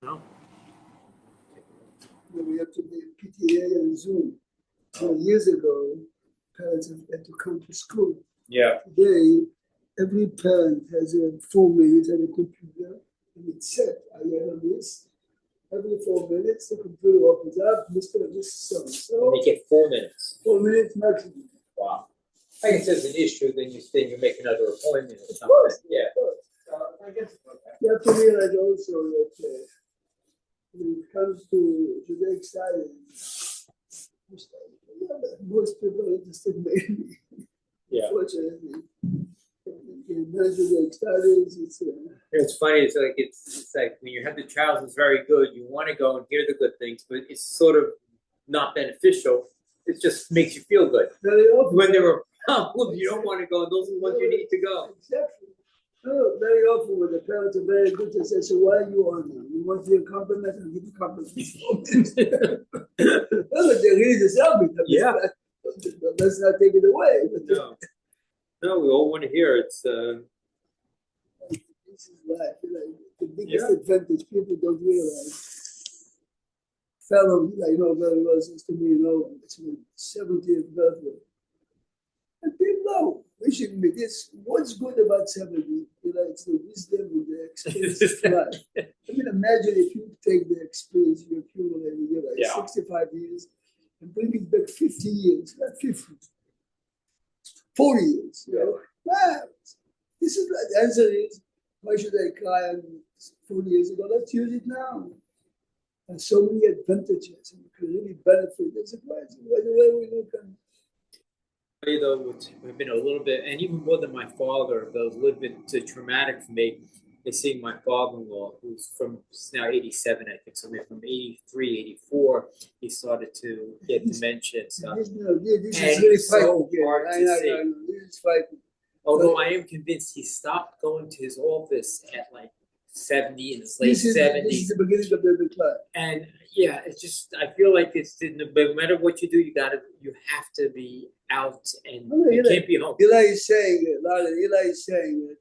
No. We have to be PTA and Zoom. Years ago, parents had to come to school. Yeah. Today, every parent has a 4 minutes at a computer, and it's set. I have a list. Every 4 minutes, the computer opens up, this so. They get 4 minutes. 4 minutes maximum. Wow. I guess there's an issue, then you make another appointment or something. Of course, yeah. Of course. I guess you have to realize also that when it comes to Judaic science, most people are interested mainly. Yeah. Unfortunately, in Judaic studies, it's funny. It's like when you have the child who's very good, you want to go and hear the good things, but it's sort of not beneficial. It just makes you feel good. Very often, when there are problems, you don't want to go. Those are the ones you need to go. Exactly. No, very often when the parents are very good, they say, "So why are you on now? You want your compliment and give a compliment." Well, they really deserve it. Yeah. Let's not take it away. No, we all want to hear it. This is life. The biggest advantage people don't realize. Fellow, I know very well, says to me, it's my 70th birthday. And people know, we shouldn't be this. What's good about 70? It's the wisdom and the experience of life. I mean, imagine if you take the experience you accumulated, 65 years, and bring it back 50 years, not 50, 40 years. Wow. This is what the answer is. Why should I cry on 40 years ago? Let's use it now. And so many advantages, and you can really benefit. That's the way we look at it. Though we've been a little bit, and even more than my father, those little bit traumatic for me is seeing my father-in-law, who's now 87, I think, so maybe from 83, 84, he started to get dementia and stuff. This is really so hard to see. This is frightening. Although I am convinced he stopped going to his office at like 70 in his late 70s. This is the beginning of the decline. And it's just, I feel like no matter what you do, you have to be out and you can't be home. Eli is saying,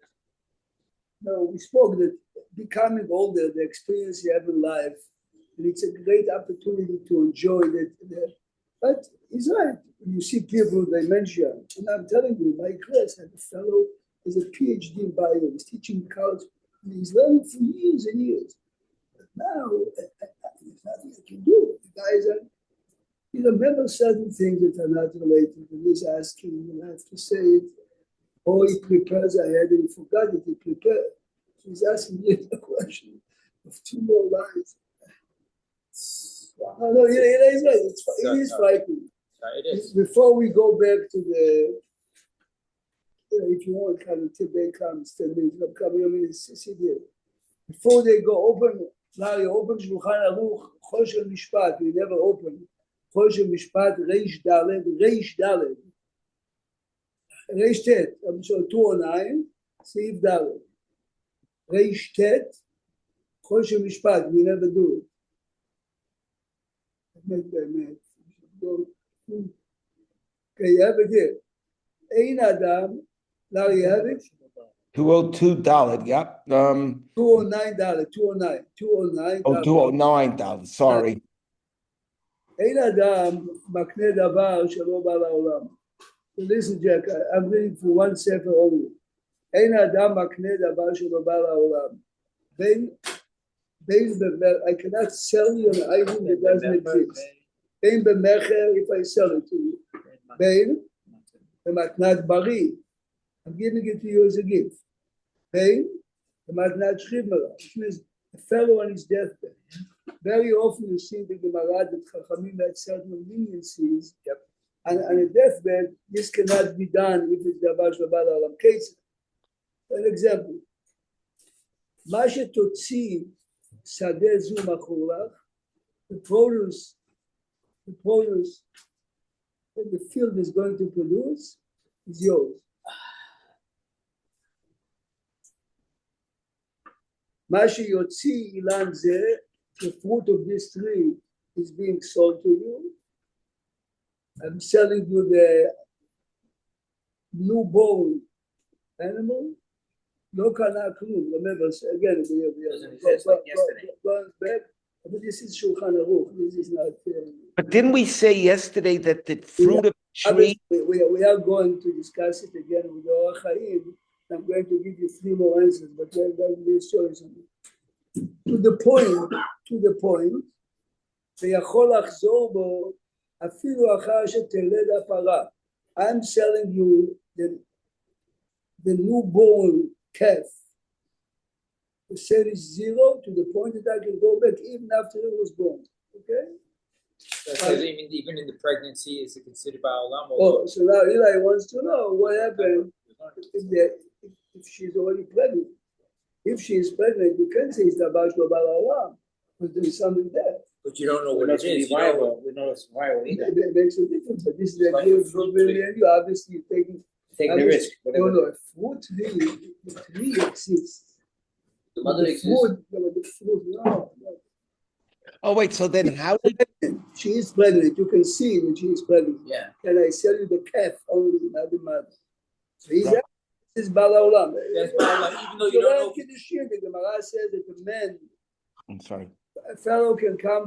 we spoke that becoming older, the experience you have in life, and it's a great opportunity to enjoy that. But he's right. When you see people with dementia, and I'm telling you, my class had a fellow who's a PhD in bio, he's teaching college, and he's learning for years and years. But now, there's nothing I can do. The guys are, remember certain things that are not related, and he's asking, I have to say it, or he prepares ahead and he forgot that he prepared. So he's asking me a question of 2 more lines. Wow. No, he's right. It is frightening. It is. Before we go back to the, if you want, kind of Tibet comes 10 minutes, sit here. Before they go open, Larry, open Shulchan Aruch, Choshen Mishpat, we never open. Choshen Mishpat, Reish Daled, Reish Tet, I'm sorry, 209, Seif Daled. Reish Tet, Choshen Mishpat, we never do it. Okay, you have it here. Ein Adam, Larry, you have it? 202 Dalet, yep. 209 Dalet, 209. Oh, 209 Dalet, sorry. Ein Adam, Makne Davar, Shelo Ba La'olam. So listen, Jack, I'm reading for one sefer only. Ein Adam, Makne Davar, Shelo Ba La'olam. I cannot sell you an item that doesn't exist. Bein b'mecher, if I sell it to you. Bein b'matnat bari, I'm giving it to you as a gift. Bein b'matnat shchimera, which means a fellow on his deathbed. Very often you see the Gemara that Chachamim had certain leniencies. And on a deathbed, this cannot be done if it's davar shel olam case. An example. Ma shetotzi sadeh zu machulach, the produce that the field is going to produce is yours. Mashi Yotzi Ilan Zeh, the fruit of this tree is being sold to you. I'm selling you the newborn animal, לא קנה כלום, remember, again, Doesn't exist like yesterday. going back, but this is Shulchan Aruch, this is not, But didn't we say yesterday that the fruit of the tree? we are going to discuss it again with the Orach Chaim. I'm going to give you 3 more answers, but then we'll show you something. To the point, ויכול לחזור בו אפילו אחר שתלד הפרה. I'm selling you the newborn calf. The sale is 0 to the point that I can go back even after it was born. Okay? So even in the pregnancy, is it considered ba'olam? Oh, so now Eli wants to know what happened if she's already pregnant. If she is pregnant, you can say it's the Bashlo Balalam, because there is something there. But you don't know We what know it it's is. viable. We know it's viable either. It makes a difference, but this is the Like idea a of fruit fruit tree. and you obviously taking. Take the risk. No, Whatever. a fruit tree exists. The mother exists. The fruit, no. Oh, wait, so then how did, She is pregnant. You can see that she is pregnant. Yeah. Can I sell you the calf only, not the mother? So he's asking, this is Balaolam. That's ba'olam, even though you don't know. The Gemara says that the man, I'm sorry. a fellow can come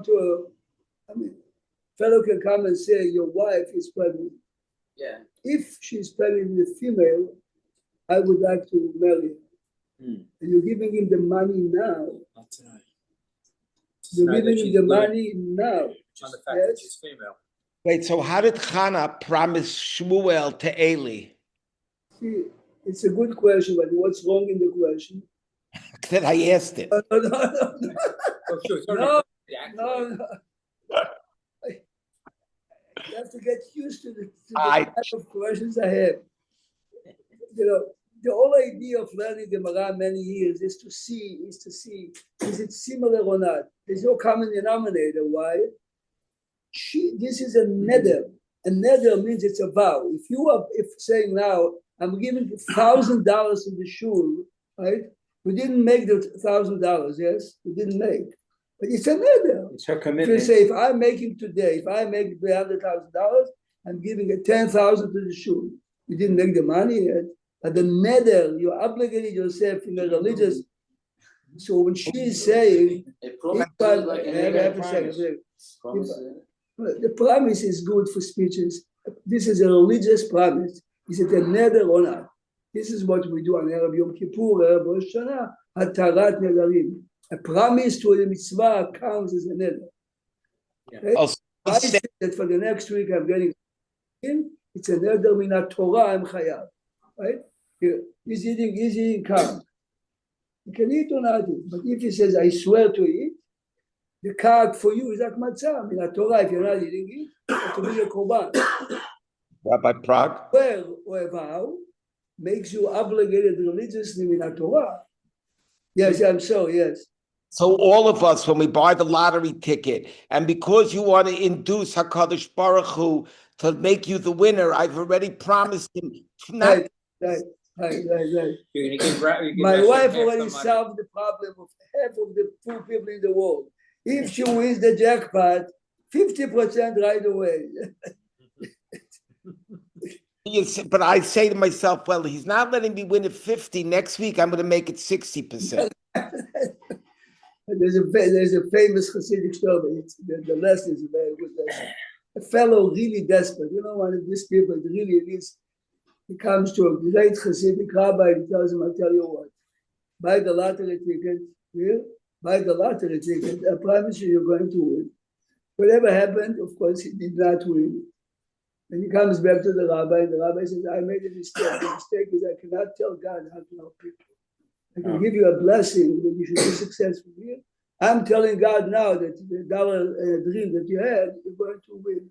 and say, your wife is pregnant. Yeah. If she's pregnant with a female, I would like to marry her. And you're giving him the money now. Not tonight. You're Tonight giving that him she's the good. money now. On the fact that Yes. she's female. Wait, so how did Hannah promise Shmuel to Eli? See, it's a good question, but what's wrong in the question? That I asked it. No. Oh, sure. It's already No, pregnant, No. You have to get used to the I- type of questions I have. You know, the whole idea of learning Gemara many years is to see, is it similar or not? There's no common denominator. Why? This is a neder. A neder means it's a vow. If saying now, I'm giving $1,000 to the shul, right? We didn't make the $1,000, yes? We didn't make. But it's a neder. It's her If commitment. you say, if I make $300,000, I'm giving it $10,000 to the shul. You didn't make the money yet, but the neder, you obligated yourself in a religious. So when she is saying, It the promise is good for speeches. This is a religious promise. Is it a neder or not? This is what we do on Erev Yom Kippur, Erev Rosh Hashanah, Hatarat Nedarim. A promise to a mitzvah counts as a neder. Okay? Oh, so he I said- say that for the next week I'm getting in, it's a neder min Torah, I'm chayav. Right? He's eating cow. You can eat or not eat. But if he says, I swear to eat, the card for you is like matzah. Min Torah, if you're not eating it, you have to bring a korban. Rabbi Prague? Swear or a vow makes you obligated religiously min Torah. Yes, I'm sorry, yes. So all of us, when we buy the lottery ticket, and because you want to induce HaKadosh Baruch Hu to make you the winner, I've already promised him not. Right. You're gonna give My Rashi wife half the already money. solved the problem of half of the poor people in the world. If she wins the jackpot, 50% right away. But I say to myself, well, he's not letting me win at 50. Next week, I'm going to make it 60%. There's a famous Hasidic story. The lesson is a very good lesson. A fellow really desperate, one of these people really needs. He comes to a great Hasidic rabbi and tells him, I'll tell you what, buy the lottery ticket, buy the lottery ticket, I promise you're going to win. Whatever happened, of course, he did not win. And he comes back to the rabbi, and the rabbi says, I made a mistake. The mistake is I cannot tell God how to help people. I can give you a blessing that you should be successful here. I'm telling God now that the dollar dream that you had, you're going to win.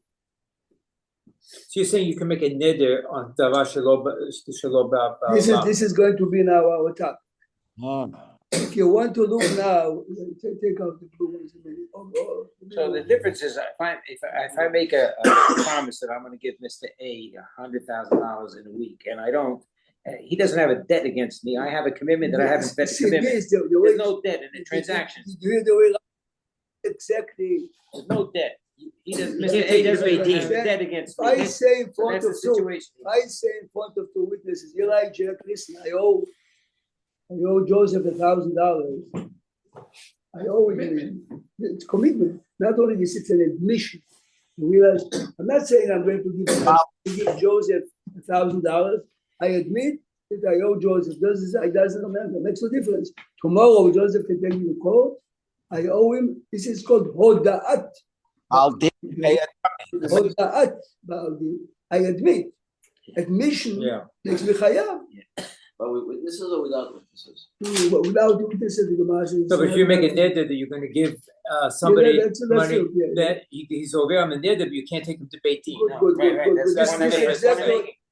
So you're saying you can make a neder on davar shelo ba'olam. This is going to be now our topic. Oh. If you want to look now, take out the blue ones a minute. So the difference is, if I make a promise that I'm going to give Mr. A $100,000 in a week, and I don't, he doesn't have a debt against me. I have a commitment that I haven't spent. See, Commitment. this, There's no debt in the transaction. You hear the way exactly. There's no debt. He doesn't. You Mr. can't A take doesn't it have back. a debt against me. I say in So front that's of the two. situation. I say in front of two witnesses, Eli, Jack, listen, I owe I owe Joseph $1,000. I owe him. It's commitment. Not only this, it's an admission. You realize, I'm not saying I'm going to give Joseph $1,000. I admit that I owe Joseph. I doesn't remember. It makes no difference. Tomorrow, Joseph can take me to court. I owe him. This is called hoda'at. Hoda'at. I admit. Admission makes me chayav. But with witnesses or without witnesses? Without witnesses, the Gemara says. So if you make a neder that you're going to give somebody that's money it, yeah. that he's over on the neder, but you can't take him to Beit Din. Good, good, Right, good, that's good. one of the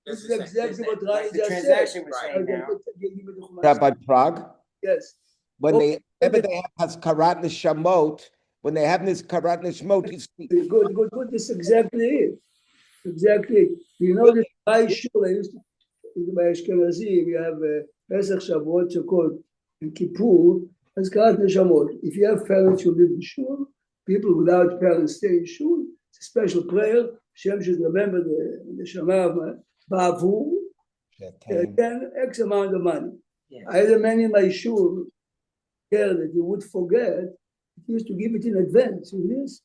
This This is exactly what Ryan the just said. transaction we're saying now. Rabbi Prague, Yes. when they have Haskarat Neshamot, when they have this Karat Neshmot, you speak. Good. This is exactly it. Exactly it. You know that by shul, I used to, by Ashkenazi, we have Pesach, Shavuot, Sukkot, and Kippur, Haskarat Neshamot. If you have parents who live in shul, people without parents stay in shul, it's a special prayer. Hashem should remember the Neshama of Ba'avu, then X amount of money. Yeah. I had a man in my shul care that you would forget. He used to give it in advance. See this?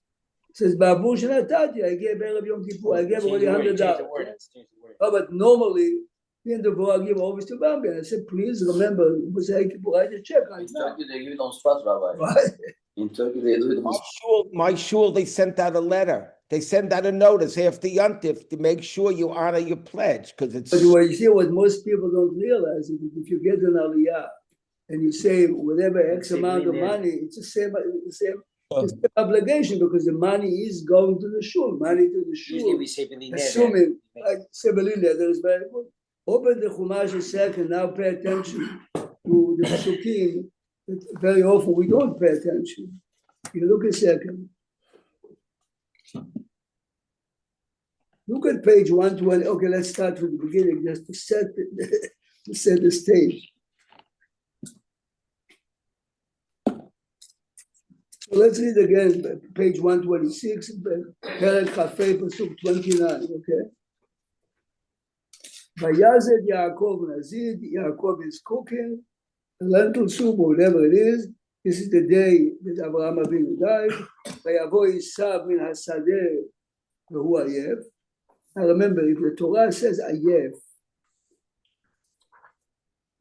It says, Ba'avu Shenatati, I gave Erev Yom Kippur, I gave already $100. Oh, but normally, the end of all, I give always to Bambi. I said, please remember, write a check right In now. Turkey, they give it on spot, Rabbi. Right? In Turkey, they do it on spot. My shul, they sent out a letter. They send out a notice after Yontif to make sure you honor your pledge, because it's. But what you see, what most people don't realize is that if you get an aliyah and you say whatever X amount of money, it's the same obligation, because the money is going to the shul, money to the Usually shul. we say in the Assuming, like Sebelin there is very good. Open the Chumash a second, now pay attention to the Psukim. Very often we don't pay attention. You look a second. Look at page 120. Okay, let's start from the beginning just to set the stage. So let's read again, page 126, Perek Chafei, Pasuk 29, okay? Vayazed Yaakov Nazid, Yaakov is cooking, lentil soup or whatever it is. This is the day that Abraham Avinu died. Vayavo Isav min hasadeh v'hu ayef. Now remember, if the Torah says ayef,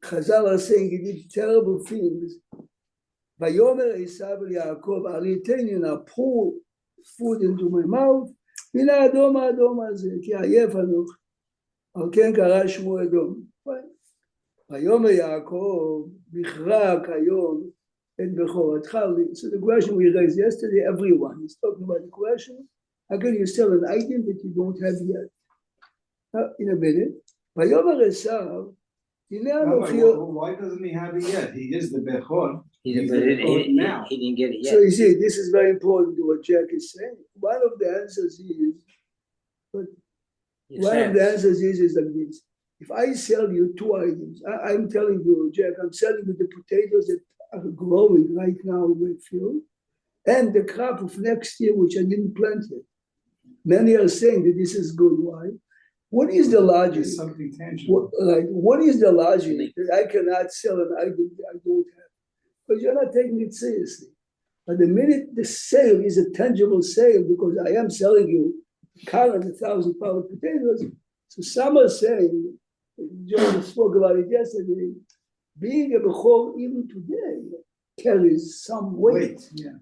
Chazal are saying he did terrible things. Vayomer Isav Yaakov, Ariteni na pour food into my mouth. Mina adom hazeh, ki ayef anoch. Al ken kara shmo Edom. Vayomer Yaakov, bichrak hayom et bechoratcha. So the question we raised yesterday, everyone is talking about the question. How can you sell an item that you don't have yet? In a minute. Vayomer Esav, why doesn't he have it yet? He is the Bechor. He didn't get it yet. So you see, this is very important to what Jack is saying. One of the answers is like this. If I sell you two items, I'm telling you, Jack, I'm selling you the potatoes that are growing right now in my field, and the crop of next year, which I didn't plant yet. Many are saying that this is good. Why? What is the logic? It's something tangible. What is the logic that I cannot sell an item that I don't have? Because you're not taking it seriously. But the minute the sale is a tangible sale, because I am selling you current 1,000-pound potatoes, so some are saying, John spoke about it yesterday, being a Bechor even today carries some weight. Yeah.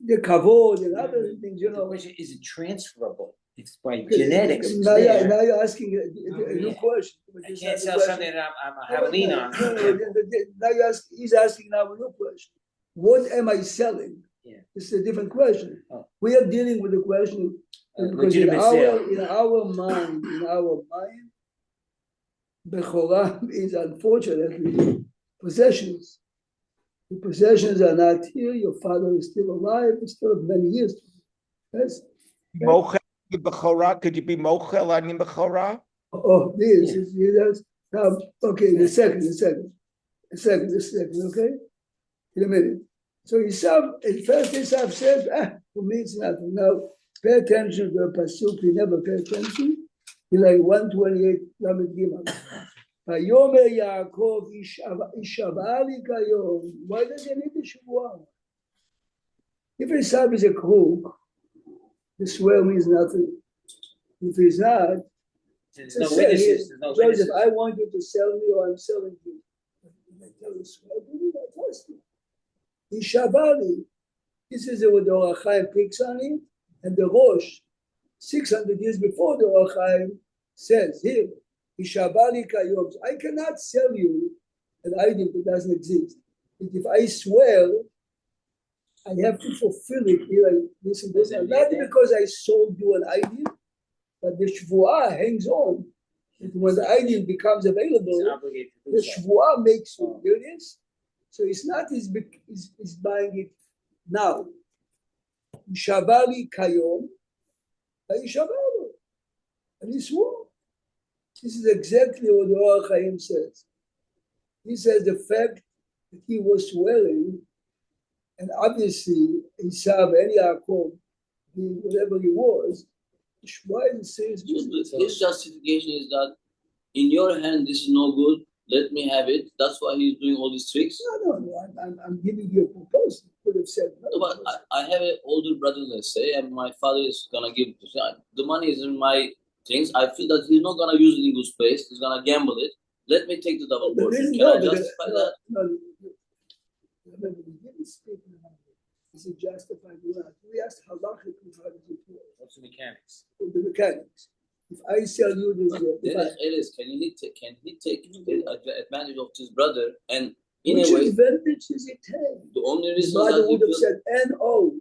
The kavod and other things, you The know. question is it transferable? It's by genetics. It's Now there. you're asking a new question. I can't sell something that I have a lien on. Now he's asking now a new question. What am I selling? Yeah. It's a different question. Oh. We are dealing with the question because in our mind, Bechorah is unfortunately possessions. The possessions are not here. Your father is still alive. It's still many years. Yes. Mochel b'chora. Could you be mochel on your b'chora? Oh, this is now. Okay, the second. Okay, in a minute. So Esav, at first Esav said, for me it's nothing. Now pay attention to the pasuk. We never pay attention. He like 128 Lamed Gimel. ויאמר יעקב יישבע לי כיום. Why does he need the שבועה? If Esav is a crook, the swear means nothing. If he's not, There's no witnesses, there's no Joseph, witnesses. I want you to sell me or I'm selling you. I tell you, swear, do that, trust me. יישבע לי. This is what the Or HaChaim picks on it, and the Rosh, 600 years before the Or HaChaim, says here, יישבע לי כיום. I cannot sell you an item that doesn't exist. If I swear, I have to fulfill it. Here, listen, not because I sold you an item, but the shvuah hangs on. And when the item becomes available, the shvuah makes you. Here it is. So it's not he's buying it now. יישבע לי כיום, וישבע לו. And he swore. This is exactly what the Or HaChaim says. He says the fact that he was swearing, and obviously Esav and Yaakov, whatever he was, why is it serious business? His justification is that in your hand this is no good. Let me have it. That's why he's doing all these tricks. No. I'm giving you a proposal. Could have said no. No, but I have an older brother, let's say, and my father is gonna give the money is in my things. I feel that he's not gonna use it in good space. He's gonna gamble it. Let me take the double portion. Can I justify that? No. Remember, we didn't speak about it. Is it justified or not? We asked halachically how does it work? What's the mechanics? The mechanics. If I sell you this, Can he take the advantage of his brother and in which a way advantage does it take? the only His reason mother that he would have feels, said N-O.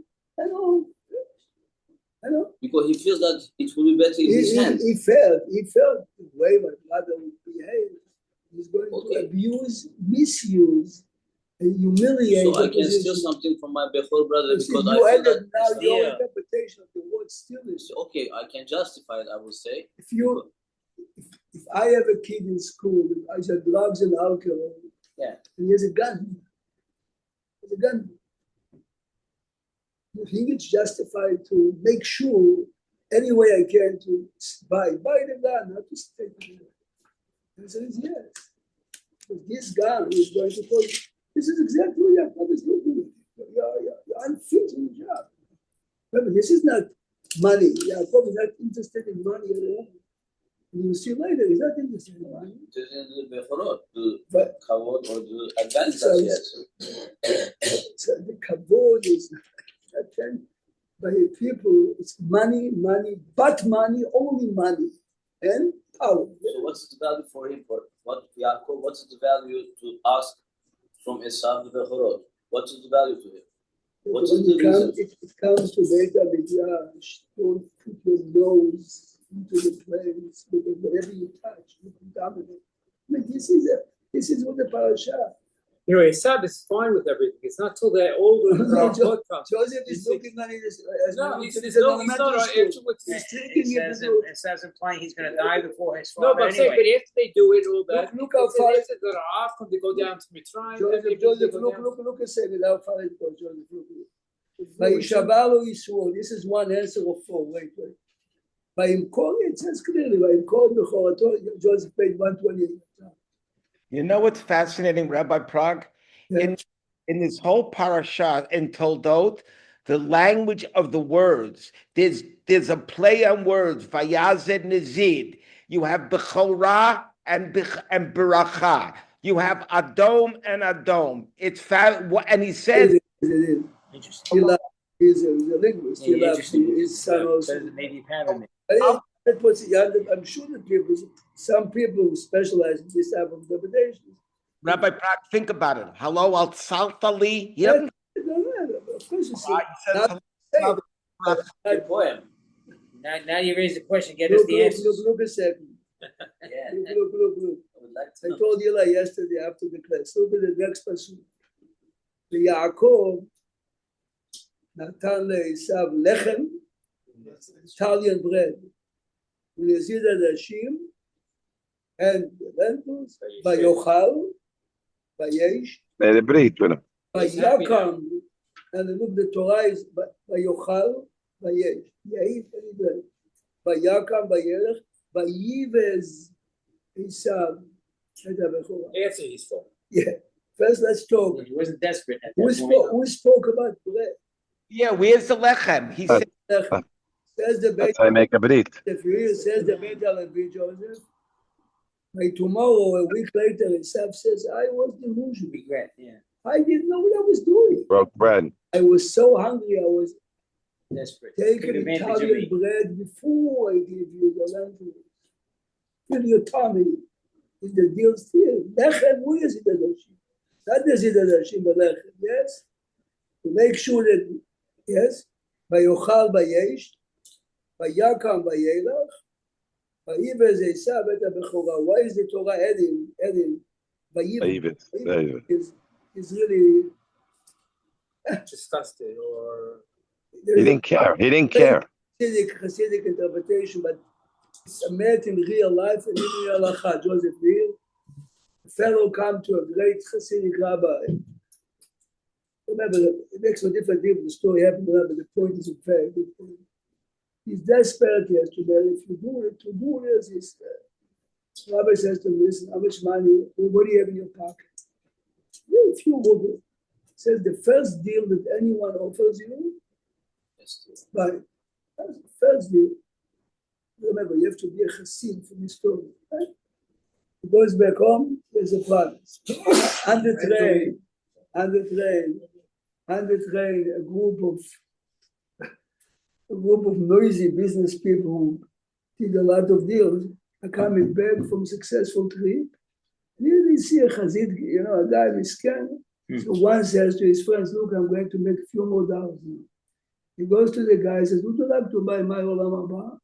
because he feels that it will be better in his hands. He felt the way my mother would behave. He's going Okay. to abuse, misuse, and humiliate. So I the can steal position. something from my Bechor brother You see, because I you feel added that now your steal. interpretation of the word steal is. so, okay, I can justify it, I will say. If I have a kid in school, I said drugs and alcohol, Yeah. and he has a gun. You think it's justified to make sure any way I can to buy the gun, not to take the gun? The answer is yes. But this gun is going to cause. This is exactly what Yaakov is looking at. You're unfit in the job. Remember, this is not money. Yaakov is not interested in money at all. And you'll see later, he's not interested in money. It is in the Bechorot, the But kavod or the advantage So- that he has. so the kavod is not by people. It's money, but money, only money, and power. So what's the value for him? For what Yaakov? What's the value to ask from Esav the Bechorot? What is the value to him? What is the reason? It comes to Beit HaMikdash. Don't put your nose into the place because whatever you touch, you contaminate. I mean, this is what the parasha. You know, Esav is fine with everything. It's not till they're older that No, they're comes. Joseph is looking at it as No, he's he's an no, elementary not school. afterwards. He's It taking it says, to do. it says implying he's going to die before his No, father but I'm saying, anyway. but after they do it, all that. Look how far- They go down to Mitzrayim. Joseph, look a second. How far it goes, Joseph. Look. Vayishabar lo Yisrael. This is one answer of four. Wait. Vayimkor, it says clearly. Vayimkor b'chorato. Joseph page 128. You know what's fascinating, Rabbi Prague? Yeah. In this whole parasha in Toldot, the language of the words, there's a play on words, Vayazed Nizid. You have Bechorah and Beracha. You have Adom and Adom. And he says, Interesting. He's a linguist. He Yeah, loves interesting. his son also. Says maybe pattern. I'm sure that some people who specialize in this type of interpretation. Rabbi Prague, think about it. Hello, Al Saltali. He doesn't Of course, you see. Good poem. Now you raise the question. Get us the answers. Look a second. Yeah. Look. I would like to I know. told Eli yesterday after the class. Look at the next person. The Yaakov Natan le'Esav lechem, Italian bread, ולזיד אנשים, and lentils, ויאכל, ויש, ברית, ויקם, and look, the Torah is ויאכל, ויש, יעיד, ויקם, וילך, ויבז עשיו, את הבכורה. Answer his phone. First, let's talk. He wasn't desperate at Who that point. spoke about bread? Yeah, where's the lechem? He said, Says the Beit That's how I make a brit. If you hear, says the Beit HaLevi, Joseph, by tomorrow, a week later, Esav says, I was delusional. Regret, yeah. I didn't know what I was doing. Broke bread. I was so hungry, I was Desperate. Took taking advantage of Italian me. bread before I give you the lentils. Fill your tummy. Is the deal still? Lechem, who is it? Not the Zidadashim, but Lechem, yes? To make sure that, yes, Vayochal Vayesh, Vayakam Vayelach, Vayivez Esav et HaBechorah. Why is the Torah adding Vayivez? Vayivez. Is really Discussed it or He didn't care. He didn't care. Hasidic interpretation, but it's a met in real life and in real halacha. Joseph Neal, a fellow come to a great Hasidic rabbi. Remember, it makes no difference if the story happened or not, but the point is a very good point. He's desperate yesterday. If you do it, to do this, the rabbi says to him, listen, how much money, what do you have in your pocket? Very few rubles. Says the first deal that anyone offers you, but that's the first deal. Remember, you have to be a chassid for this story. Right? He goes back home, there's a promise. On the train, a group of noisy business people who did a lot of deals are coming back from successful trip. Really see a chazid, a guy miscan. So one says to his friends, look, I'm going to make a few more dollars now. He goes to the guy and says, would you like to buy my Olam Haba?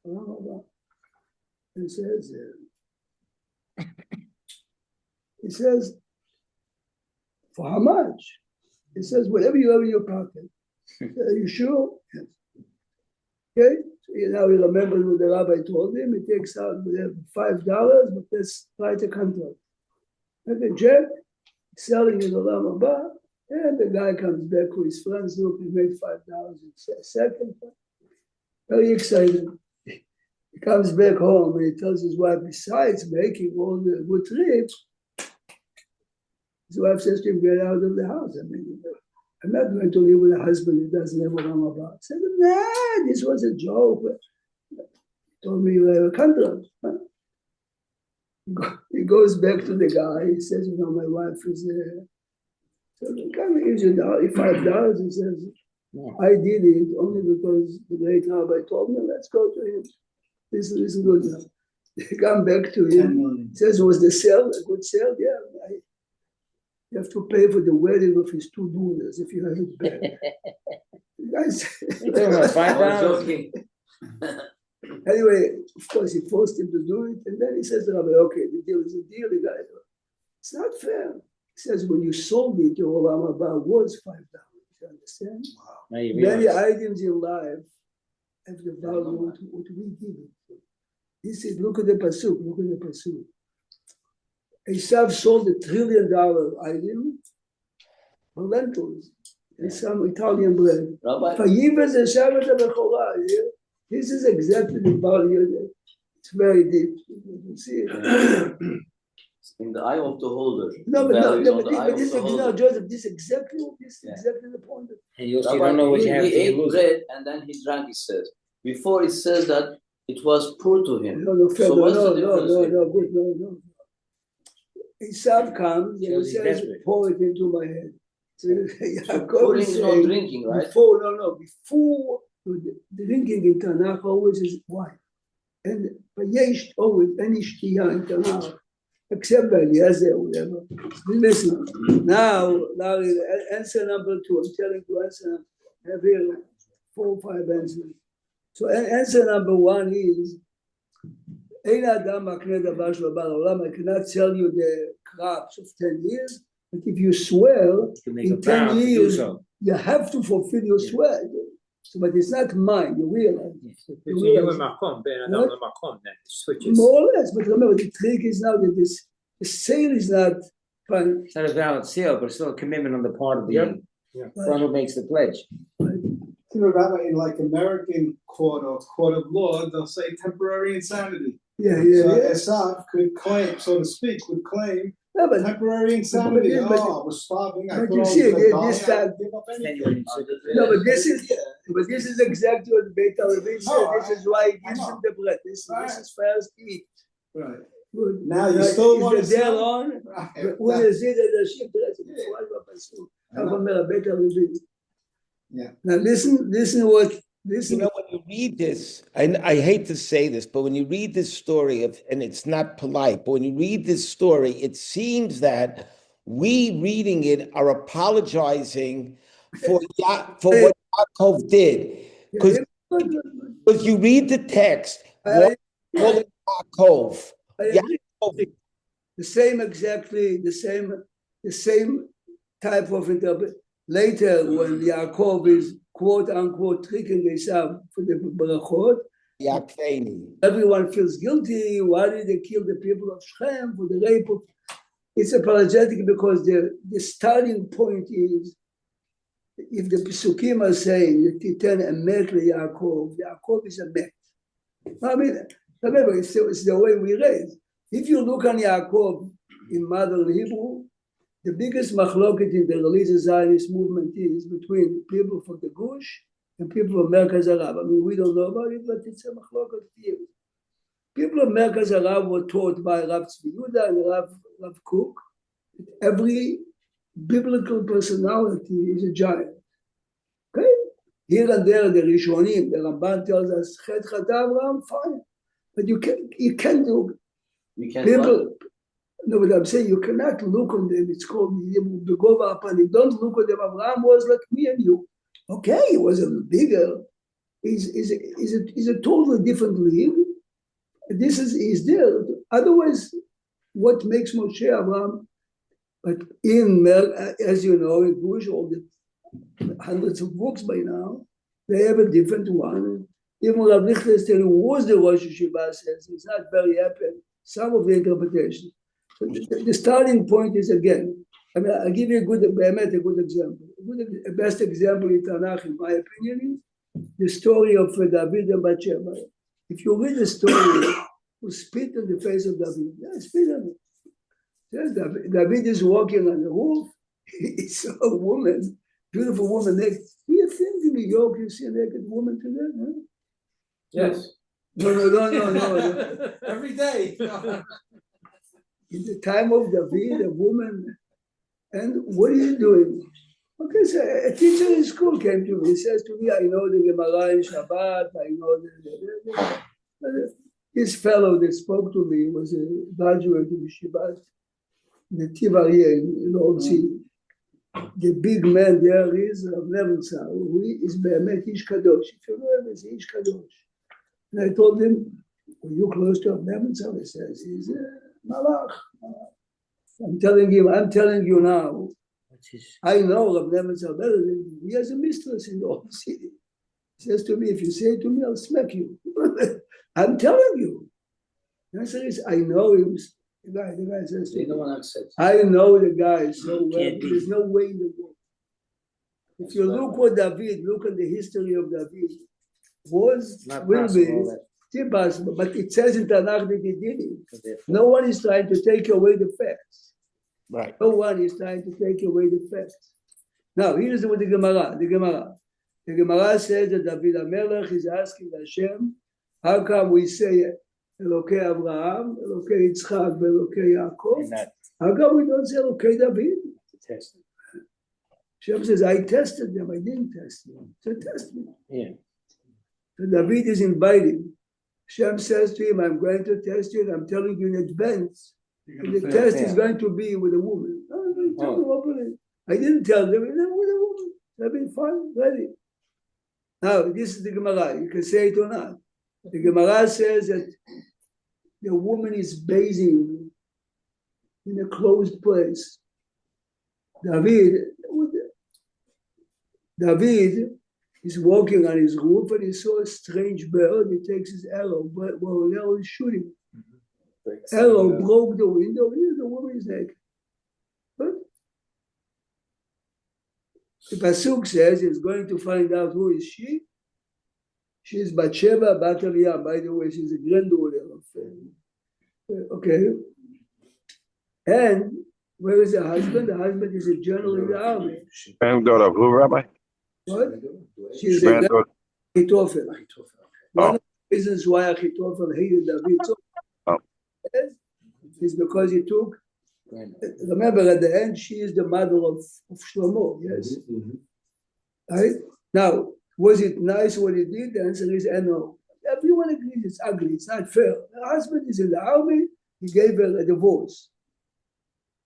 Olam Haba. He says, for how much? He says, whatever you have in your pocket. Are you sure? Yes. Okay, so now he remembers what the rabbi told him. He takes out $5, but let's write a contract. Okay, Jack, selling his Olam Haba, and the guy comes back with his friends. Look, he made $5 in a second. Very excited. He comes back home and he tells his wife, besides making all the good trips, his wife says to him, get out of the house. I mean, I'm not going to live with a husband who doesn't have Olam Haba. I said, nah, this was a joke. He told me you have a contract. He goes back to the guy. He says, my wife is there. So the guy gives you $5. He says, I did it only because the great rabbi told me, let's go to him. This is good enough. They come back to him. He says, was the sale a good sale? Yeah. You have to pay for the wedding of his two daughters if you have it back. Guys, $5. Anyway, of course, he forced him to do it. And then he says to Rabbi, okay, the deal is a deal. The guy, it's not fair. He says, when you sold it, your Olam Haba was $5. You understand? Wow. Many items in life have the value of what we give it. He said, look at the Pasuk. Esav sold $1 trillion item for lentils and some Italian bread. Vayivez Esav et HaBechorah. This is exactly the value. It's very deep. You can see it. In the eye of the holder. Joseph, this is exactly the point. And you don't know what you have to ate lose. bread and then he drank, he says. Before it says that it was poor to him. No, So what's the difference? No. Esav comes and he says, pour it into my head. So pouring is not drinking, right? Before drinking in Tanakh always is wine. And Vayesh always, any shtiya in Tanakh, except by Eliezer or whatever. Listen, now answer number 2. I'm telling you answer. I have here 4 or 5 answers. So answer number 1 is, I cannot tell you the crops of 10 years, but if you swear, in 10 years, you have to fulfill your swear. So, but it's not mine, you realize. More or less, but remember, the trick is now that the sale is not fine. It's not a valid sale, but it's still a commitment on the part of the one who makes the pledge. Rabbi, in like American court or court of law, they'll say temporary insanity. Yeah. So Esav could claim, so to speak, No, but temporary insanity. but- I was starving. I but thought you I was see, gonna this die. I time- would give up anything. Genuine. no, but this is exactly what Beit HaLevin said. No, This is why he I gives know. him the bread. This is first eat. Right. Good. Now you still Is want the to there sell? on? Right. הוא יזיד את השם, תראה, זה מפורש בפסוק. כך אומר בית הלוי. Yeah. Now listen what, You know, when you read this, I hate to say this, but when you read this story and it's not polite, but when you read this story, it seems that we reading it are apologizing for what Yaakov did. Because you read the text, what Yaakov? I agree. Yaakov, The same type of interpretation. Later, when Yaakov is quote unquote tricking Esav for the brachot, Yaakveni. everyone feels guilty. Why did they kill the people of Shechem for the rape of? It's apologetic because the starting point is, if the Pesukim are saying that Titan emet leYaakov, Yaakov is a met. I mean, remember, it's the way we raise. If you look on Yaakov in modern Hebrew, the biggest machloket in the religious Zionist movement is between people from the Gush and people from Merkaz Arab. I mean, we don't know about it, but it's a machloket here. People of Merkaz Arab were taught by Rav Tzvi Yehuda and Rav Kook. Every biblical personality is a giant. Okay? Here and there, the Rishonim, the Ramban tells us, Chet Chata Avraham, fine. But you can't do people. No, but I'm saying you cannot look on them. It's called Begova Apani. Don't look on them. Abraham was like me and you. Okay, he was a bigger. He's a totally different league. This is there. Otherwise, what makes Moshe Abraham? But as you know, in Bush, all the hundreds of books by now, they have a different one. Even Rav Lichter is telling who was the Rosh Hashiva says he's not very happy. Some of the interpretation. The starting point is again. I mean, I'll give you a good example. The best example in Tanakh, in my opinion, is the story of David and Bathsheba. If you read the story, who spit on the face of David, spit on it. David is walking on the roof. He saw a woman, beautiful woman naked. Do you think in New York you see a naked woman today? Huh? Yes. No. Every day. In the time of David, a woman, and what are you doing? Okay, so a teacher in school came to me. He says to me, I know the Gemara in Shabbat, I know this fellow that spoke to me was a graduate of Yeshivat, the Tivaria in Old City. The big man there is Rav Leventhal, who is Be'emet Ish Kadosh. If you know him, he's Ish Kadosh. And I told him, were you close to Rav Leventhal? He says, he's a Malach. I'm telling you now, I know Rav Leventhal better than you. He has a mistress in the old city. He says to me, if you say it to me, I'll smack you. I'm telling you. The answer is, I know him. The guy says to me, I know the guy so well. There's no way in the world. If you look at the history of David, will be impossible. But it says in Tanakh that he did it. No one is trying to take away the facts. Right. No one is trying to take away the facts. Now, here's what the Gemara. The Gemara says that David HaMelech is asking Hashem, how come we say Elokei Abraham, Elokei Yitzchak, Elokei Yaakov? How come we don't say Elokei David? Hashem says, I tested them, I didn't test them. So test me. Yeah. So David is inviting. Hashem says to him, I'm going to test you, and I'm telling you in advance. The test is going to be with a woman. I didn't tell them, with a woman. They've been fine, ready. Now, this is the Gemara. You can say it or not. The Gemara says that the woman is bathing in a closed place. David is walking on his roof and he saw a strange bird. He takes his arrow, but while the arrow is shooting, arrow broke the window. The woman is naked. But the pasuk says he's going to find out who is she. She's Bathsheba Bat Eliam. By the way, she's a granddaughter of Okay. And where is the husband? The husband is a general in the army. Granddaughter of who, Rabbi? What? She's a Granddaughter. Achitophel. One Oh. of the reasons why Achitophel hated David so Oh. much is because he took. Remember, at the end, she is the mother of Shlomo. Yes. Right now, was it nice what he did? The answer is no. Everyone agrees it's ugly. It's not fair. Her husband is in the army. He gave her a divorce.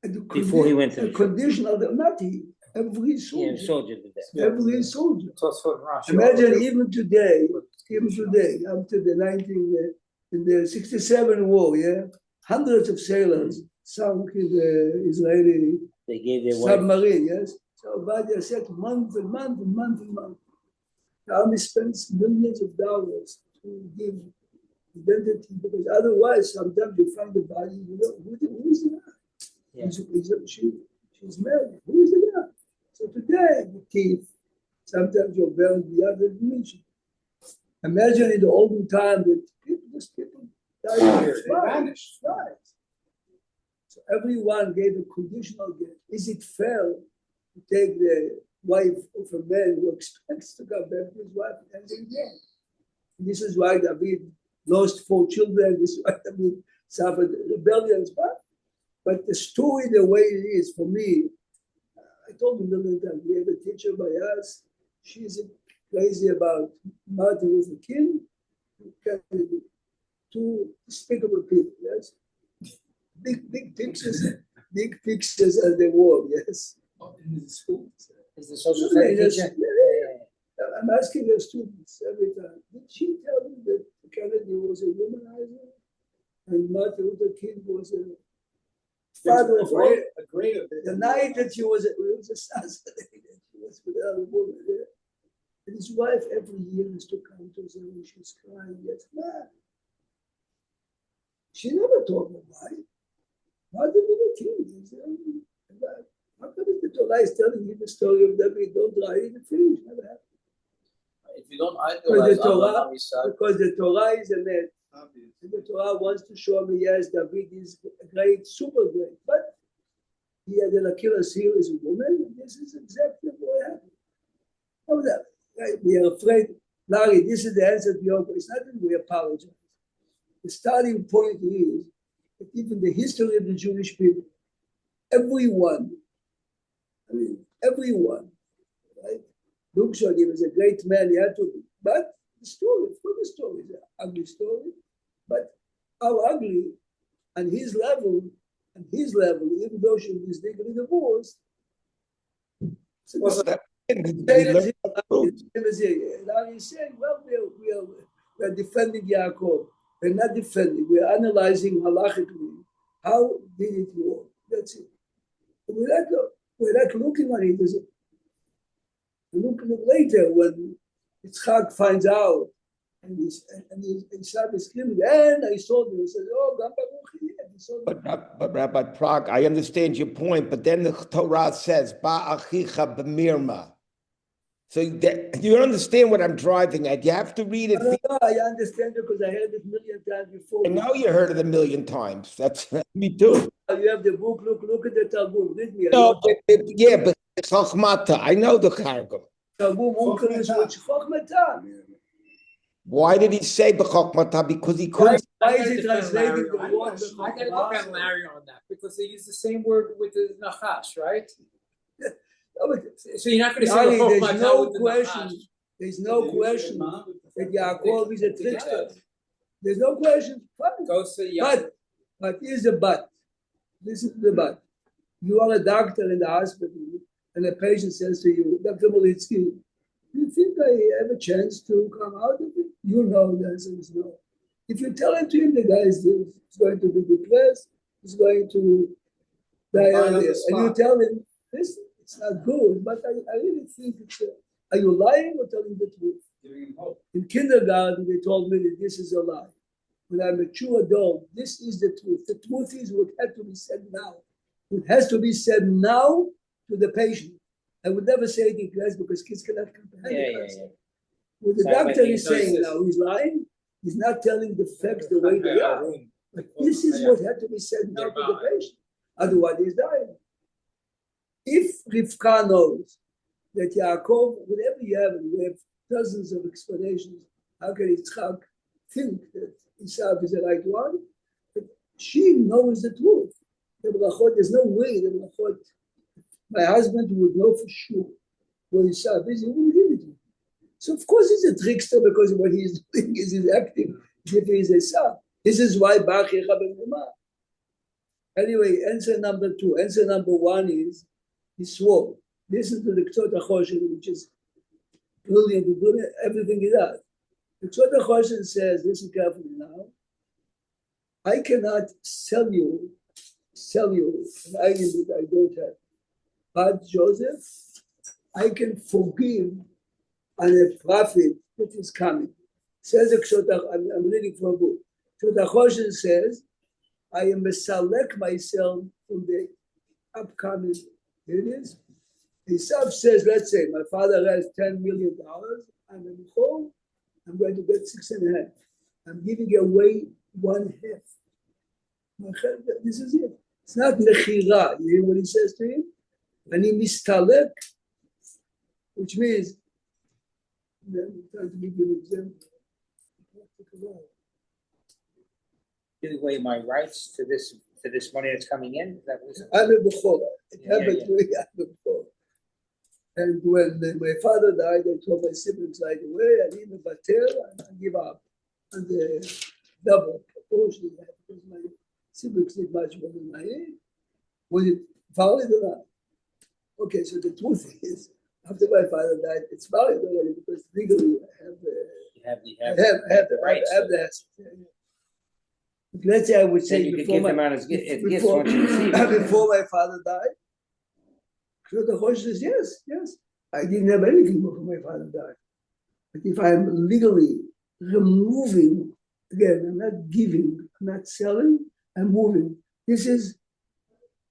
And Before he went to the conditional, not he. Every soldier. Yeah, soldier did that. Every soldier. It's also in Russia. Imagine even today, up to in the 67 war, yeah, hundreds of sailors sunk in the Israeli They gave their wife. submarine, yes. So Obadia said month and month and month and month. The army spends millions of dollars to give identity because otherwise sometimes you find the body, you know, who is the guy? Yeah. She's married. Who is the guy? So today, the thief, sometimes you're buried beyond recognition. Imagine in the olden time that people died. They vanished. Right. So everyone gave a conditional gift. Is it fair to take the wife of a man who expects to come back to his wife and say, yeah? This is why David lost 4 children. This is why David suffered rebellions. But the story, the way it is, for me, I told you a million times, we have a teacher by us. She's crazy about Martin Luther King. Kennedy. 2 despicable people, yes? Big pictures of the war, yes? In the school. Is the social Yeah, studies teacher? yeah. I'm asking the students every time, did she tell you that Kennedy was a womanizer and Martin Luther King was a father of all? The night that he was assassinated, he was with another woman there. And his wife every year used to come to him and she was crying. Yes, man. She never told me why. Martin Luther King is how come the Torah is telling you the story of David? Don't dry in the fish. Never happened. If you don't Because idolize the because the Torah is a net. And the Torah wants to show me, yes, David is great, super great. But he had an Achilles heel as a woman, and this is exactly what happened. How that? We are afraid. Larry, this is the answer to your question. It's not that we apologize. The starting point is that even the history of the Jewish people, everyone, right? Luke showed he was a great man, he had to be. But the story, of course, the story is an ugly story. But how ugly on his level, even though she was legally divorced. So he's saying, well, we are defending Yaakov. We're not defending, we're analyzing halachically. How did it work? That's it. We're not looking at it as it. We look at it later when Yitzchak finds out and he started screaming, and I saw them. He said, oh, but Rabbi Prague, I understand your point, but then the Torah says, Ba'achicha b'mirma. So you understand what I'm driving at. You have to read it. No, I understand it because I heard it a million times before. I know you heard it 1,000,000 times. That's me too. You have the book, look at the Talmud. Read me. No, but Chochmata. I know the Targum. Why did he say b'chokmata? Because he couldn't. Why is he translating the word? I gotta defend Larry on that because they use the same word with the Nachash, right? So you're not going to say there's no question. There's no question that Yaakov is a trickster. There's no question. But here's the but. This is the but. You are a doctor in the hospital, and a patient says to you, Dr. Molitsky, do you think I have a chance to come out of it? You know the answer is no. If you tell it to him, the guy is going to be depressed, he's going to die earlier. And you tell him, listen, it's not good, but I really think it's are you lying or telling the truth? In kindergarten, they told me that this is a lie. When I'm a mature adult, this is the truth. The truth is what had to be said now. It has to be said now to the patient. I would never say it in class because kids cannot comprehend the concept. What the doctor is saying now, he's lying. He's not telling the facts the way they are. But this is what had to be said now to the patient. Otherwise, he's dying. If Rivka knows that Yaakov, whatever you have, and we have dozens of explanations, how can Yitzchak think that Esav is the right one? But she knows the truth. The brachot, there's no way the brachot, my husband would know for sure what Esav is, he wouldn't give it to him. So of course he's a trickster because what he's doing is he's acting as if he's Esav. This is why Bach Yecha ben Numa. Anyway, answer number 2. Answer number 1 is he swore. Listen to the K'tzot HaChoshen, which is brilliant, everything he does. The K'tzot HaChoshen says, listen carefully now, I cannot sell you an item that I don't have. But Joseph, I can forgive on a profit that is coming. Says the K'tzot HaChoshen, I'm reading from a book. K'tzot HaChoshen says, I am select myself from the upcoming. Here it is. Esav says, let's say my father has $10 million. I'm in home. I'm going to get 6.5. I'm giving away 1/2. This is it. It's not mechira. You hear what he says to him? And he mistalek, which means, I'm trying to give you an example. Giving away my rights to this money that's coming in. That was I'm a bechora. It happened to me. I'm a bechora. And when my father died, I told my siblings right away, I need a batel and I give up. And the double proportion because my siblings did much more than I did. Was it valid or not? Okay, so the truth is, after my father died, it's valid already because legally I have the rights. I have the assets. Let's say I would say before my father died, K'tzot HaChoshen says, yes. I didn't have anything before my father died. But if I'm legally removing, again, I'm not giving, I'm not selling, I'm moving. This is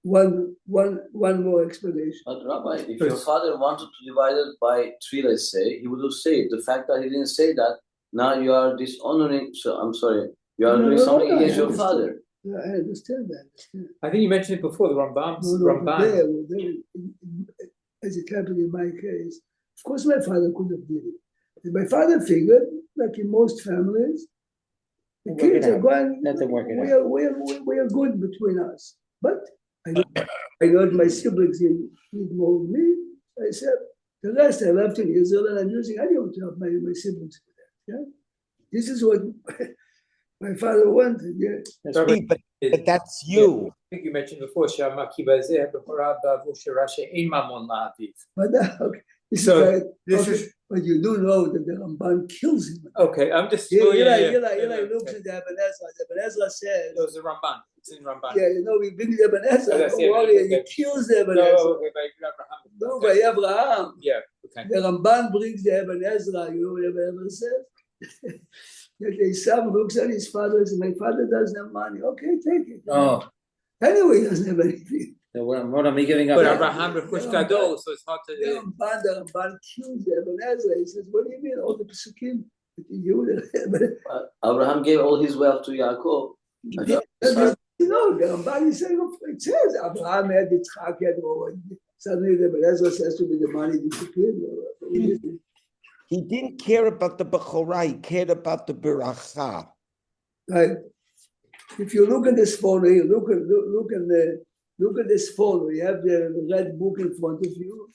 one more explanation. But Rabbi, if your father wanted to divide it by 3, let's say, he would have said the fact that he didn't say that, now you are dishonoring, so I'm sorry, you are doing something against your father. Yeah, I understand that. I think you mentioned it before, the Ramban. As it happened in my case, of course my father could have did it. And my father figured, like in most families, the kids are going, we are good between us. But I know my siblings need more than me. I said, the rest I left in Israel and I'm using any of my siblings for that. Yeah? This is what my father wanted, yeah. But that's you. I think you mentioned before, but but you do know that the Ramban kills him. Okay, I'm just Eli looks at the Eben Ezra. The Eben Ezra says, it was the Ramban. It's in Ramban. Yeah, we bring the Eben Ezra. Don't worry, and he kills the Eben Ezra. No, by Abraham. Yeah, okay. The Ramban brings the Eben Ezra. You know what Eben Ezra says? That the son looks at his father and says, my father doesn't have money. Okay, take it. Oh. Anyway, he doesn't have anything. So what am I giving up? But Abraham Refush Gadol, so it's hard to the Ramban kills Eben Ezra. He says, what do you mean? All the Pesukim. Abraham gave all his wealth to Yaakov. The Ramban is saying, it says Abraham had Yitzchak, had all. Suddenly the Eben Ezra says to be the money to Pesukim. He didn't care about the Bechorah, he cared about the Beracha. Right. If you look at this photo here, look at this photo. You have the red book in front of you.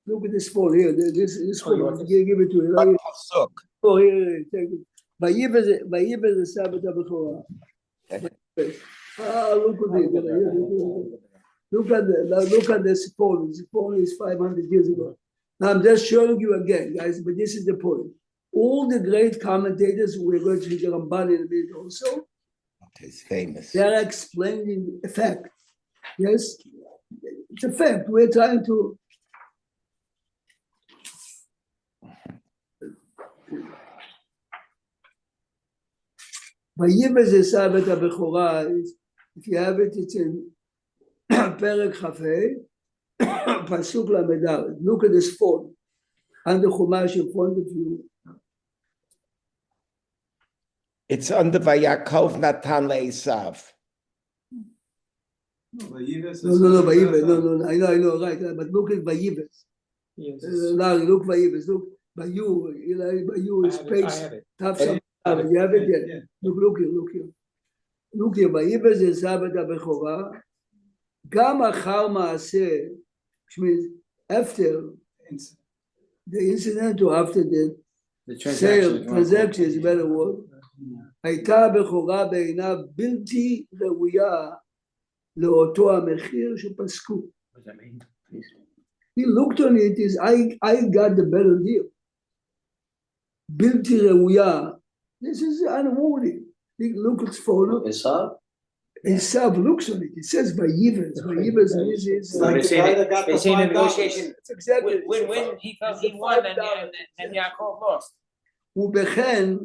Look at this photo here. This photo. Give it to you. Oh, here, take it. Vayiv is the Sabbath of Bechorah. Look at it. Look at this photo. This photo is 500 years ago. Now I'm just showing you again, guys, but this is the point. All the great commentators, we're going to read the Ramban in a minute also. It's famous. They are explaining a fact. Yes? It's a fact. We're trying to. Vayibaz Esav et HaBechorah, if you have it, it's in Perek Chafei. Pasuk Lamed. Look at this phone. And the Chumash in front of you. It's under Vayakov Natan Le'esav. No, Vayives. No, I know, right. But look at Vayives. Larry, look Vayives. Look, Bayu, Eli, Bayu is space. Have some. You have it yet? Look here. Look here, Vayives is Sabbath HaBechorah. Gam achar ma'aseh, which means after the incident or after the transaction is a better word. הייתה הבכורה בעיניו בלתי ראויה לאותו המחיר שפסקו. He looked on it as I got the better deal. בלתי ראויה. This is unworthy. He looks for it. Esav looks on it. It says Vayives. Vayives is They say in the negotiation. It's exactly. When he felt he won and Yaakov lost. ובכן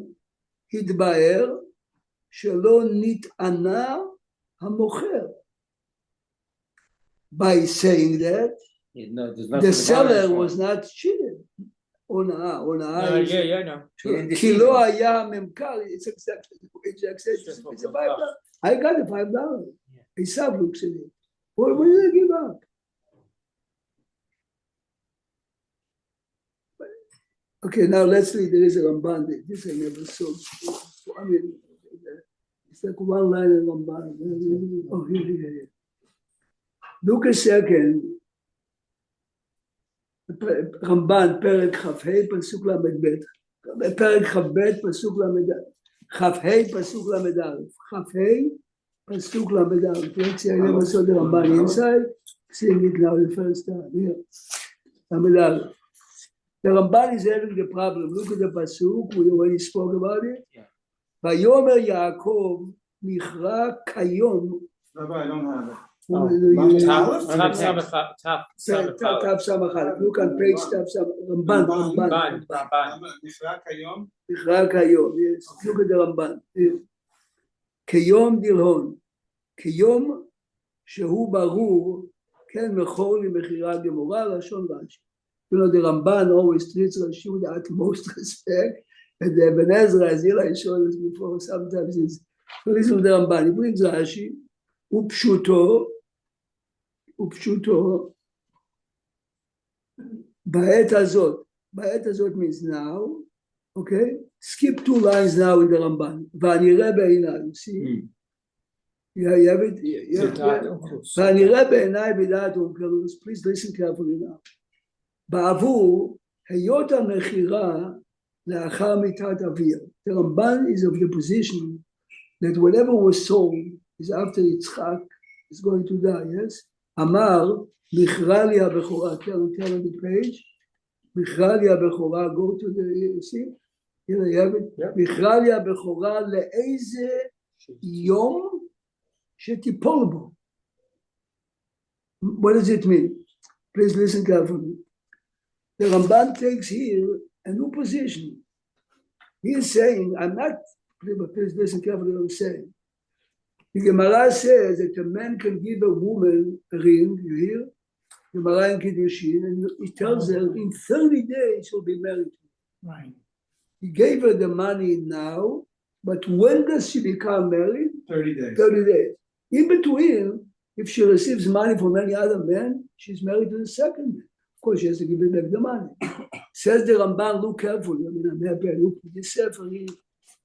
התבהר שלא נטענה המוכר. By saying that, the seller was not cheated. הונאה. כי לא היה ממכר. It's exactly. It's $5. I got the $5. Esav looks at it. What did I give up? Okay, now let's read. There is a Ramban. This I never saw. I mean, it's like one line in Ramban. Oh, here. Look a second. Ramban, פרק כ"ה, פסוק ל"ב. פרק כ"ב, פסוק ל"ד. כ"ה, פסוק ל"א. כ"ה, pasuk lamed. Let's see, I never saw the Ramban inside. Seeing it now the first time. Here, lamed. The Ramban is having the problem. Look at the pasuk. We already spoke about it. Vayomer Yaakov Michra Kayom. Rabbi, I don't have it. Tav Samachat. Look on page Tav Samachat. Ramban. Michra Kayom. Yes. Look at the Ramban. Kayom Dilhon. Kayom Shehu Barur. Ken Mechor Limechira Gemora Lashon Rashi. You know, the Ramban always treats Rashi with the utmost respect. And the Ibn Ezra, as Eli showed us before, sometimes is. So listen to the Ramban. He brings Rashi. Upshuto. Ba'et hazot. Ba'et hazot means now. Okay? Skip 2 lines now in the Ramban. V'anireh be'inai. You see? Yeah, you have it? Yeah. V'anireh be'inai b'da'at u'mkerus. Please listen carefully now. בעבור היות המכירה לאחר מיתת אביה. The Ramban is of the position that whatever was sold is after Yitzchak is going to die, yes? אמר, מכרה לי הבכורה, tell on the page, מכרה לי הבכורה, go to the, you see? Here you have it. מכרה לי הבכורה לאיזה יום שתיפול בו. What does it mean? Please listen carefully. The Ramban takes here a new position. He is saying, I'm not, please listen carefully what I'm saying. The Gemara says that a man can give a woman a ring, you hear? Gemara in Kiddushin, and he tells her in 30 days she'll be married to him. Right. He gave her the money now, but when does she become married? 30 days. 30 days. In between, if she receives money from any other man, she's married to the second man. Of course, she has to give him back the money. Says the Ramban, look carefully. I mean, I'm happy I look at this sefer here.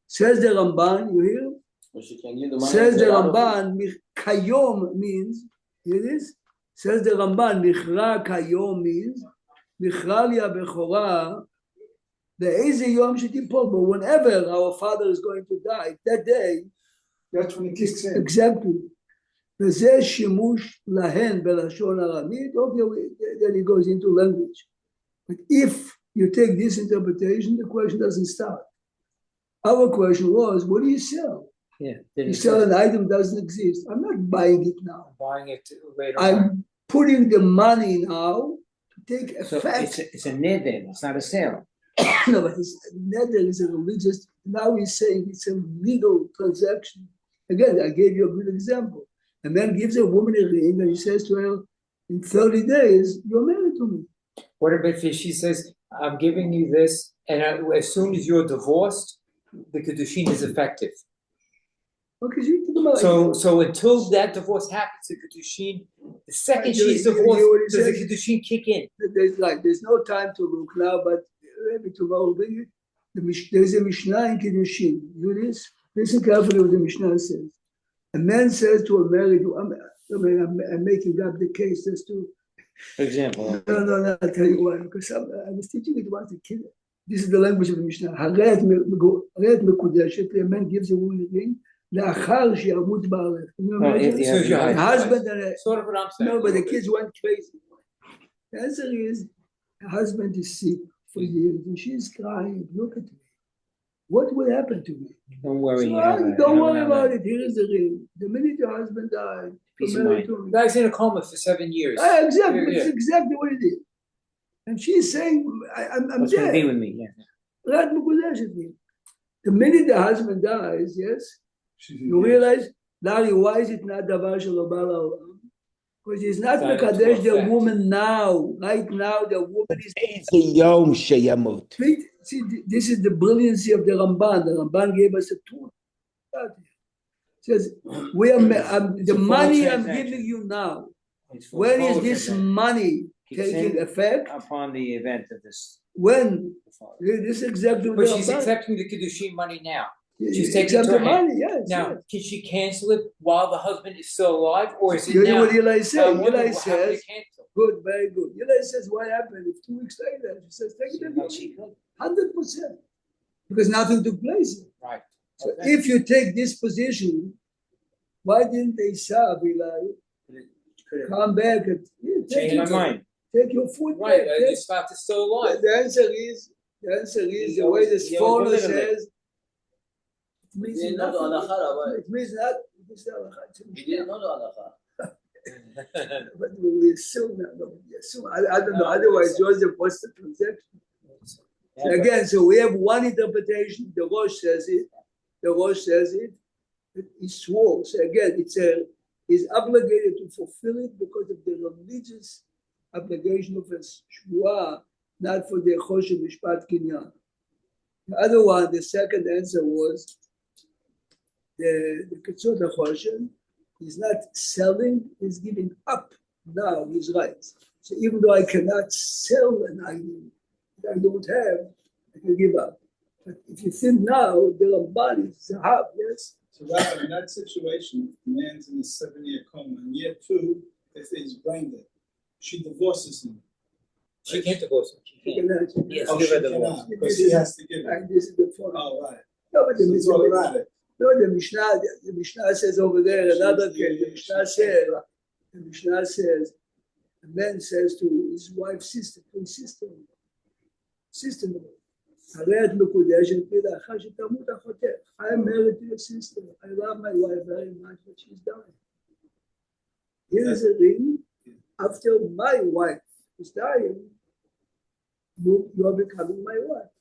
Says the Ramban, you hear? Says the Ramban, Kayom means, here it is. Says the Ramban, Michra Kayom means, Michra li HaBechora, Be'eze Yom Shetipol, but whenever our father is going to die, that day, that's when it kicks in. Exactly. וזה שימוש להן בלשון ארמית, then he goes into language. But if you take this interpretation, the question doesn't start. Our question was, what do you sell? Yeah, you sell an item that doesn't exist. I'm not buying it now. I'm buying it later I'm on. putting the money now to take effect. So it's a neder, it's not a sale. No, but neder is a religious, now he's saying it's a legal transaction. Again, I gave you a good example. A man gives a woman a ring and he says to her, in 30 days, you're married to me. What if she says, I'm giving you this, and as soon as you're divorced, the Kiddushin is effective. Okay, so So until that divorce happens, the Kiddushin, the second Right, she's you hear what divorced, he does the said? Kiddushin kick in? there's no time to look now, but maybe tomorrow will bring it. There's a Mishnah in Kiddushin. Listen carefully what the Mishnah says. A man says to a married woman, I'm making up the case as to. For example. No, I'll tell you why. Because I was teaching it once a kid. This is the language of the Mishnah. Haret mekudeshet, a man gives a woman a ring. La'achar she'amut ba'alech. Can you imagine? Yeah. A husband and a. Sort of what I'm saying. No, but the kids went crazy. The answer is, the husband is sick for years and she's crying. Look at me. What will happen to me? Don't worry. So, don't worry about it. Here is the ring. The minute your husband died, Peace you're of married mind. to me. The guy's in a coma for 7 years. Exactly. Yeah. That's exactly what it is. And she's saying, I'm What's going to be dead. with me? Yeah. Right, Mukudeshet. The minute the husband dies, yes, you realize, Larry, why is it not Davar Shelo Ba La'olam? Because he's not That is Mekadesh the perfect. woman now. Right now, the woman is. Easy Yom Sheyamut. See, this is the brilliancy of the Ramban. The Ramban gave us a tool. Says, the money I'm transaction. giving you now, It's for when is forward this transaction. money Kicks taking in effect? upon the event of this. When? This is exactly what But the she's Ramban. accepting the Kiddushin money now. She's she's taking accepting it to the her hand. money, yes. Now, yes. can she cancel it while the husband is still alive, or is it You know now? what Eli says? I wonder Eli how they says, cancel. good, very good. Eli says, what happened if 2 weeks later? She says, take it No, again. she could. 100%. Because nothing took place. Right. So Okay. if you take this position, why didn't they say, Eli, come back and Change my mind. take your foot Right. back? Your Yes. spouse is still alive. The answer is He the way always- this he always scholar believed it. says, it means He didn't know the nothing. halakha, Rabbi. It means not. It's not halakha, it's a He didn't know the halakha. But we assume that. No, we assume. I don't know. Otherwise, Joseph, what's the transaction? So again, so we have one interpretation. The Rosh says it. The Rosh says it. He swore. So again, he's obligated to fulfill it because of the religious obligation of his shvuah, not for the choshev mishpat kinyan. The other one, the second answer was the Ketzot HaChoshen. He's not selling, he's giving up now his rights. So even though I cannot sell an item that I don't have, I can give up. But if you think now, the Ramban is Zahab, yes? So Rabbi, in that situation, the man's in a 7-year coma, in year 2, they say he's brain dead. She divorces him. She can't divorce him. She You can't. cannot. Yes, Oh, give she her the divorce. cannot, because he has to give it. And this is the point. Oh, right. No, but So it's automatic. the Mishnah says over there, another case, the Mishnah says, the man says to his wife's sister, to his sister-in-law, הרי את מקודשת בי לאחר שתמות אחותך. I am married to your sister. I love my wife very much, but she's dying. Here is a ring. After my wife is dying, you are becoming my wife.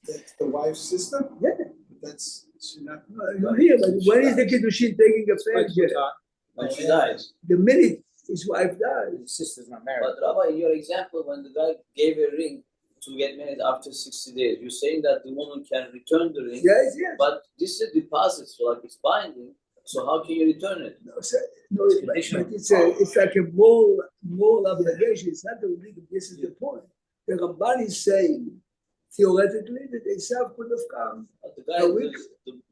That's the wife's sister? Yeah. That's, she not. You're here, but when is the Kiddushin taking effect here? When she dies. The minute his wife dies. His sister's not married. But Rabbi, your example, when the guy gave a ring to get married after 60 days, you're saying that the woman can return the ring, Yes, yes. but this is a deposit, so like it's binding. So how can you return it? No, sir, no, It's but conditional. it's like a moral obligation. It's not the legal. This is the point. The Ramban is saying theoretically that Esav could have come. But the guy, A week.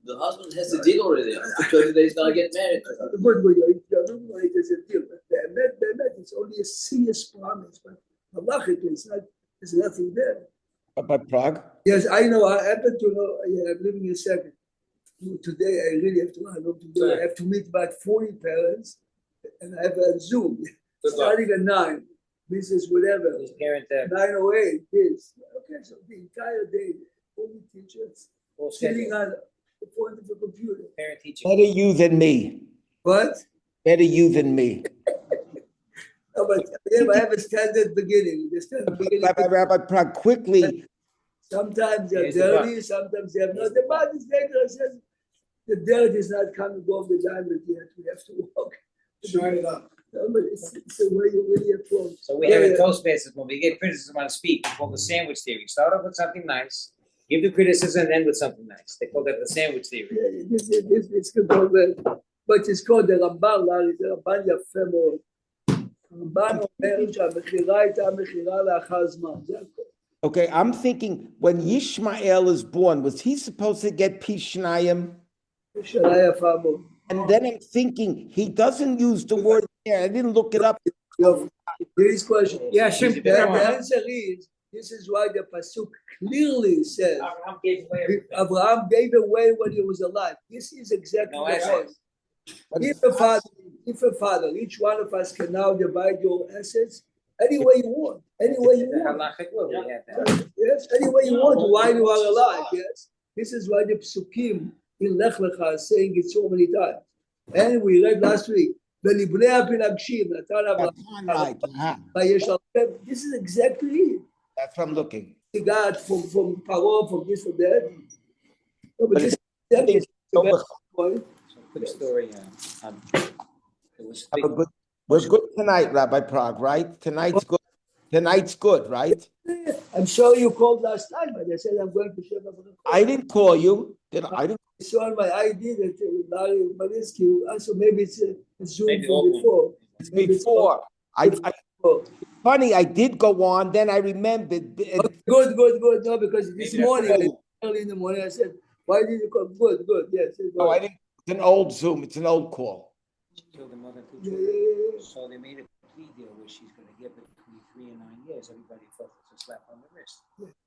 the husband has the deal already. After 30 days, gonna get married. Good, you're not right as a deal. But it's only a serious promise. But halachically, there's nothing there. By Prague? Yes, I know. I happen to know. Yeah, I'm living in a second. Today, I really have to run home today. I have to meet about 40 parents, and I have a Zoom. Starting at 9, Mrs. Whatever, His parent, 9:08, this. Okay, so the entire day, 40 teachers full sitting schedule. on the front of the computer. Parent teaching. Better you than me. What? Better you than me. No, but I have a standard beginning. The standard beginning. Rabbi Prague, quickly, Sometimes they're Here's the dirty, sometimes they have not. The bad is dangerous. Says the dirt is not coming off the diamond yet. We have to walk. Shine it up. No, but it's the way you really approach. So we have in Toastmasters when we get criticism on speech, it's called the sandwich theory. Start off with something nice, Give the criticism and end with something nice. They call that the sandwich theory. This could go well. But it's called the Ramban, זה רמב"ן יפה מאוד. רמב"ן אומר שהמכירה הייתה מכירה לאחר זמן, זה הכל. Okay, I'm thinking when Yishmael is born, was he supposed to get Pishnayim? שאלה יפה מאוד. And then I'm thinking he doesn't use the word there. I didn't look it up. יופי. Here is question. Yeah, The answer is, this is why the Pasuk clearly says, Abraham gave away when he was alive. This is exactly what it says. If a father, each one of us can now divide your assets any way you want, any way you want. Yes, any way you want while you are alive, yes. This is why the Psukim in Lech Lecha are saying it so many times. And we read last week, ולבני הפילגשים נתן אברהם, this is exactly it. That's what I'm looking. He got from Paro, from this, from that. No, but this is exactly the point. Quick story. It was big. We're good tonight, Rabbi Prague, right? Tonight's good. Tonight's good, right? I'm sure you called last time, but I said I'm going to Sheva Baruch. I didn't call you. I didn't. I saw on my ID that Larry Malinsky, so maybe it's Zoom Maybe from before. It's before. Funny, I did go on, then I remembered. Good. No, because this morning, early in the morning, I said, why did you call? Good, yes. No, I didn't. It's an old Zoom. It's an old call. She killed the mother too. Yeah. So they made a plea deal where she's going to give it between 3 and 9 years. Everybody thought it was a slap on the wrist.